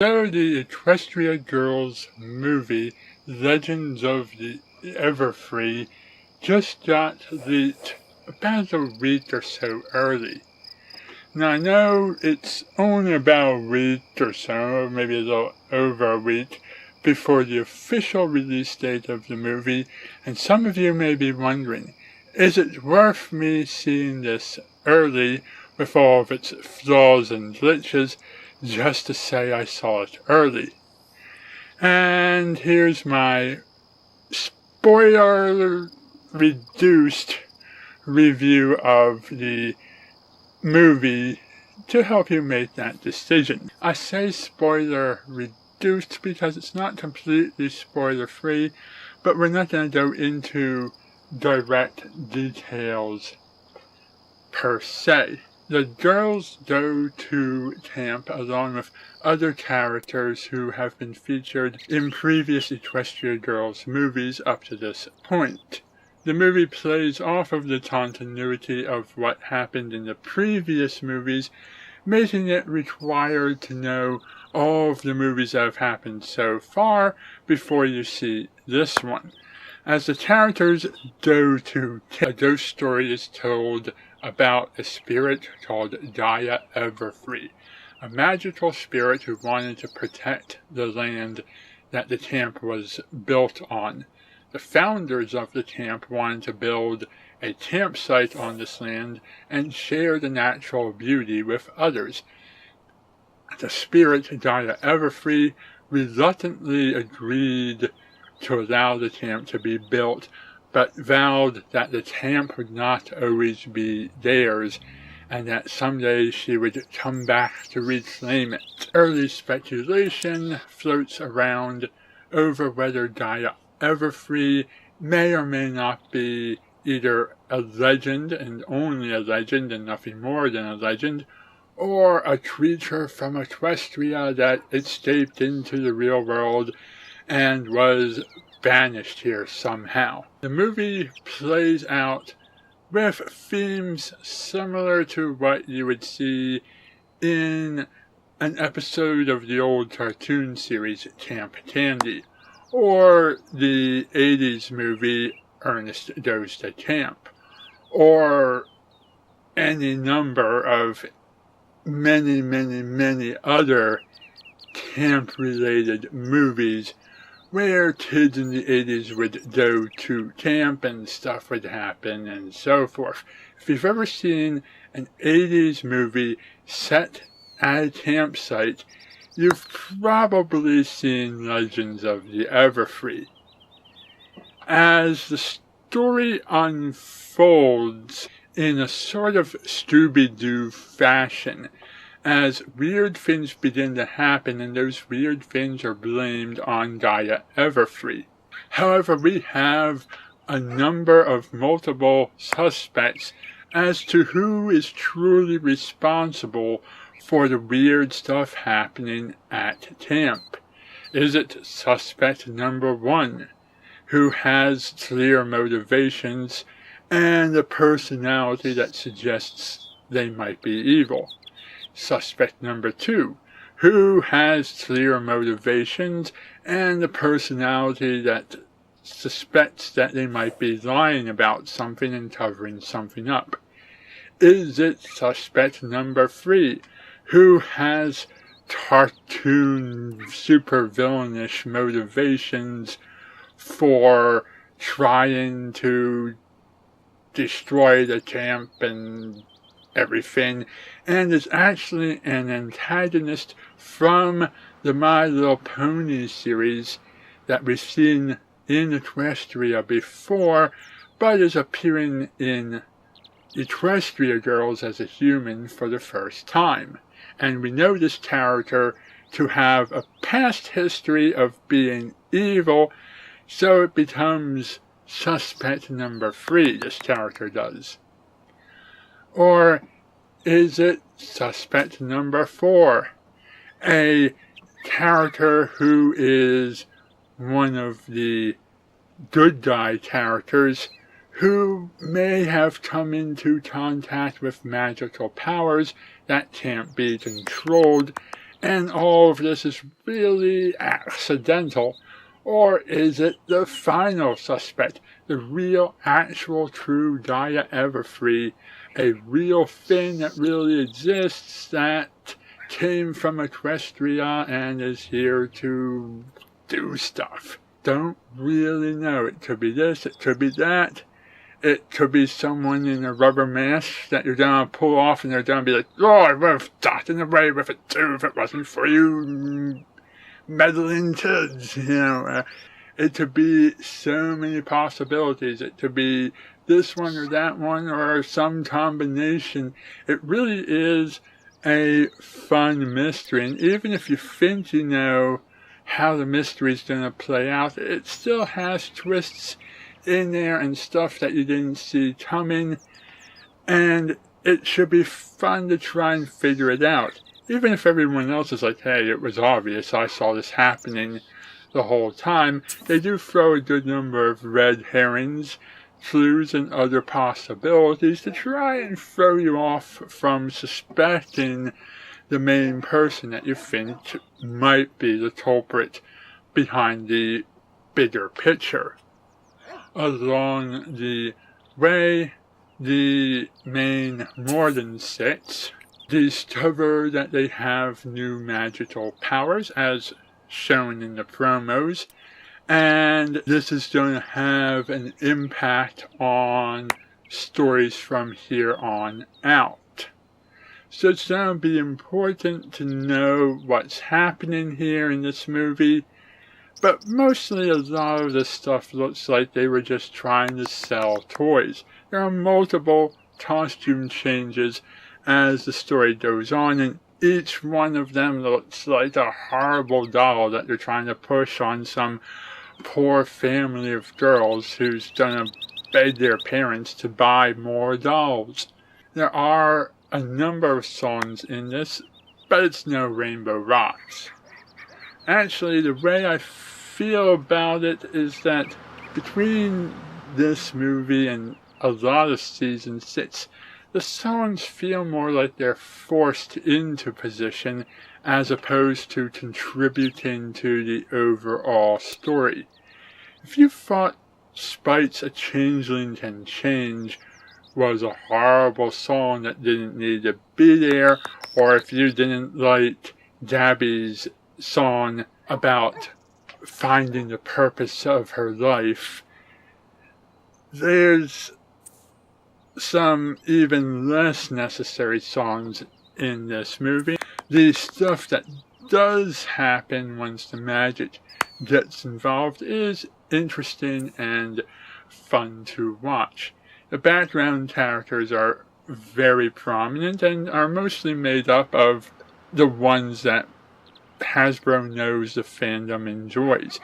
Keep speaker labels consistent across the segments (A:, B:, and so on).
A: So the Equestria Girls movie, Legends of Everfree, just got leaked about a week or so early. Now I know it's only about a week or so, maybe a little over a week, before the official release date of the movie, and some of you may be wondering, is it worth me seeing this early with all of its flaws and glitches just to say I saw it early? And here's my spoiler reduced review of the movie to help you make that decision. I say spoiler reduced because it's not completely spoiler free, but we're not going to go into direct details per se. The girls go to camp along with other characters who have been featured in previous Equestria Girls movies up to this point. The movie plays off of the continuity of what happened in the previous movies, making it required to know all of the movies that have happened so far before you see this one. As the characters go to camp, a ghost story is told about a spirit called Legend of Everfree, a magical spirit who wanted to protect the land that the camp was built on. The founders of the camp wanted to build a campsite on this land and share the natural beauty with others. The spirit Legend of Everfree reluctantly agreed to allow the camp to be built, but vowed that the camp would not always be theirs, and that someday she would come back to reclaim it. Early speculation floats around over whether Legend of Everfree may or may not be either a legend and only a legend and nothing more than a legend, or a creature from Equestria that escaped into the real world and was banished here somehow. The movie plays out with themes similar to what you would see in an episode of the old cartoon series Camp Candy, or the 80s movie Ernest Goes to Camp, or any number of many other camp-related movies where kids in the 80s would go to camp and stuff would happen and so forth. If you've ever seen an 80s movie set at a campsite, you've probably seen Legends of the Everfree. As the story unfolds in a sort of Scooby-Doo fashion, as weird things begin to happen, and those weird things are blamed on Legend of Everfree. However, we have a number of multiple suspects as to who is truly responsible for the weird stuff happening at camp. Is it suspect number 1, who has clear motivations and a personality that suggests they might be evil? Suspect number 2, who has clear motivations and a personality that suspects that they might be lying about something and covering something up? Is it suspect number 3, who has cartoon supervillainish motivations for trying to destroy the camp and everything, and is actually an antagonist from the My Little Pony series that we've seen in Equestria before, but is appearing in Equestria Girls as a human for the first time? And we know this character to have a past history of being evil, so it becomes suspect number 3, this character does. Or is it suspect number 4, a character who is one of the good guy characters who may have come into contact with magical powers that can't be controlled and all of this is really accidental? Or is it the final suspect, the real, actual, true Gaia Everfree, a real thing that really exists that came from Equestria and is here to do stuff? Don't really know. It could be this, it could be that. It could be someone in a rubber mask that you're gonna pull off and they're gonna be like, oh, I would have gotten away with it too if it wasn't for you meddling kids, it could be so many possibilities. It could be this one or that one or some combination. It really is a fun mystery, and even if you think you know how the mystery is going to play out, it still has twists in there and stuff that you didn't see coming, and it should be fun to try and figure it out. Even if everyone else is like, hey, it was obvious, I saw this happening the whole time, they do throw a good number of red herrings, clues, and other possibilities to try and throw you off from suspecting the main person that you think might be the culprit behind the bigger picture. Along the way, the main Morden six discover that they have new magical powers, as shown in the promos, and this is going to have an impact on stories from here on out. So it's going to be important to know what's happening here in this movie, but mostly a lot of this stuff looks like they were just trying to sell toys. There are multiple costume changes as the story goes on, and each one of them looks like a horrible doll that they're trying to push on some poor family of girls who's gonna beg their parents to buy more dolls. There are a number of songs in this, but it's no Rainbow Rocks. Actually, the way I feel about it is that between this movie and a lot of season 6, the songs feel more like they're forced into position as opposed to contributing to the overall story. If you thought Spite's A Changeling Can Change was a horrible song that didn't need to be there, or if you didn't like Gabby's song about finding the purpose of her life, there's some even less necessary songs in this movie. The stuff that does happen once the magic gets involved is interesting and fun to watch. The background characters are very prominent and are mostly made up of the ones that Hasbro knows the fandom enjoys.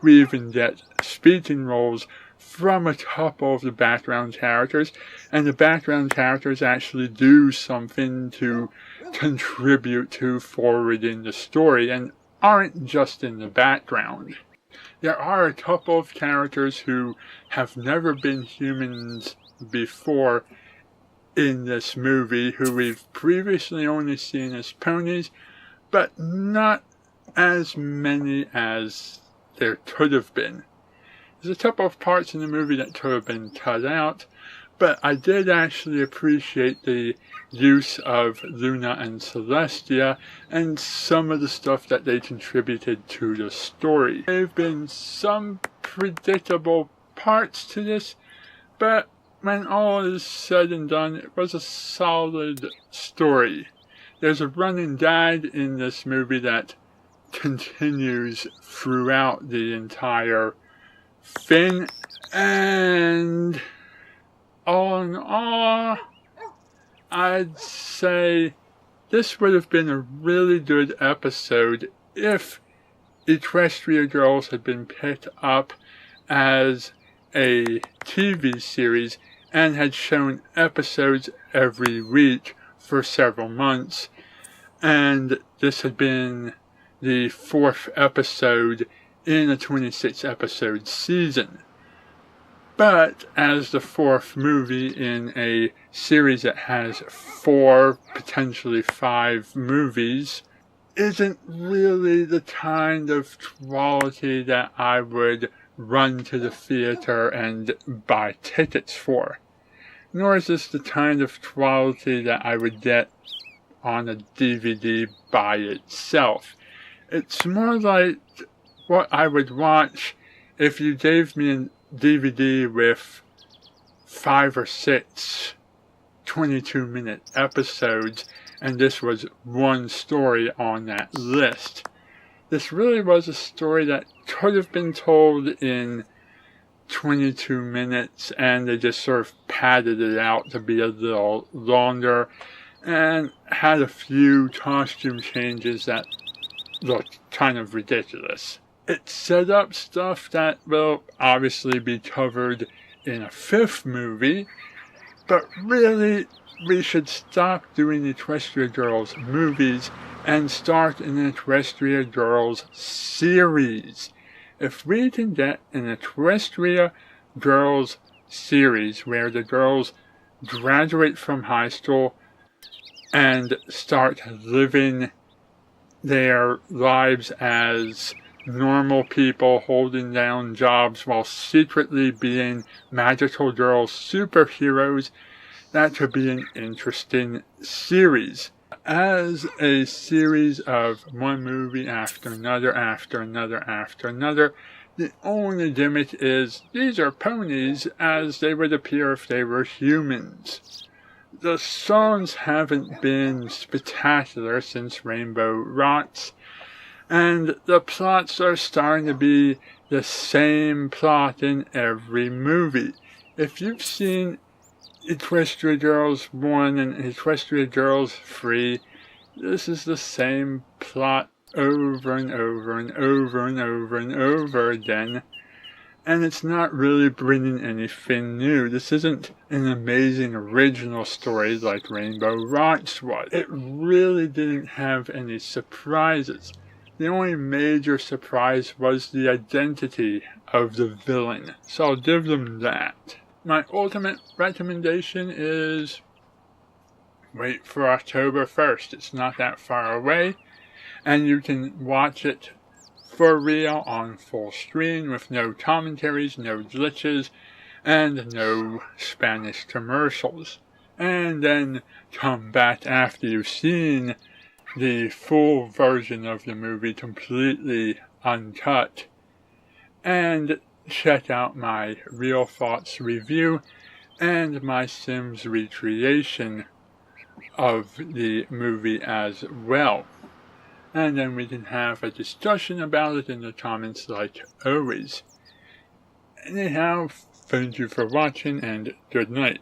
A: We even get speaking roles from a couple of the background characters, and the background characters actually do something to contribute to forwarding the story and aren't just in the background. There are a couple of characters who have never been humans before in this movie, who we've previously only seen as ponies, but not as many as there could have been. There's a couple of parts in the movie that could have been cut out, but I did actually appreciate the use of Luna and Celestia and some of the stuff that they contributed to the story. There have been some predictable parts to this, but when all is said and done, it was a solid story. There's a running gag in this movie that continues throughout the entire thing, and all in all, I'd say this would have been a really good episode if Equestria Girls had been picked up as a TV series and had shown episodes every week for several months, and this had been the 4th episode in a 26 episode season. But as the 4th movie in a series that has 4, potentially 5 movies, isn't really the kind of quality that I would run to the theater and buy tickets for. Nor is this the kind of quality that I would get on a DVD by itself. It's more like what I would watch if you gave me a DVD with 5 or 6 22-minute episodes, and this was one story on that list. This really was a story that could have been told in 22 minutes, and they just sort of padded it out to be a little longer, and had a few costume changes that looked kind of ridiculous. It set up stuff that will obviously be covered in a 5th movie, but really, we should stop doing Equestria Girls movies and start an Equestria Girls series. If we can get an Equestria Girls series where the girls graduate from high school and start living their lives as normal people holding down jobs while secretly being magical girl superheroes, that could be an interesting series. As a series of one movie after another, after another, after another, the only gimmick is these are ponies as they would appear if they were humans. The songs haven't been spectacular since Rainbow Rocks, and the plots are starting to be the same plot in every movie. If you've seen Equestria Girls 1 and Equestria Girls 3, this is the same plot over and over and over and over and over again, and it's not really bringing anything new. This isn't an amazing original story like Rainbow Rocks was. It really didn't have any surprises. The only major surprise was the identity of the villain, so I'll give them that. My ultimate recommendation is wait for October 1st. It's not that far away, and you can watch it for real on full screen with no commentaries, no glitches, and no Spanish commercials. And then come back after you've seen the full version of the movie completely uncut and check out my Real Thoughts review and my Sims recreation of the movie as well. And then we can have a discussion about it in the comments like always. Anyhow, thank you for watching and good night.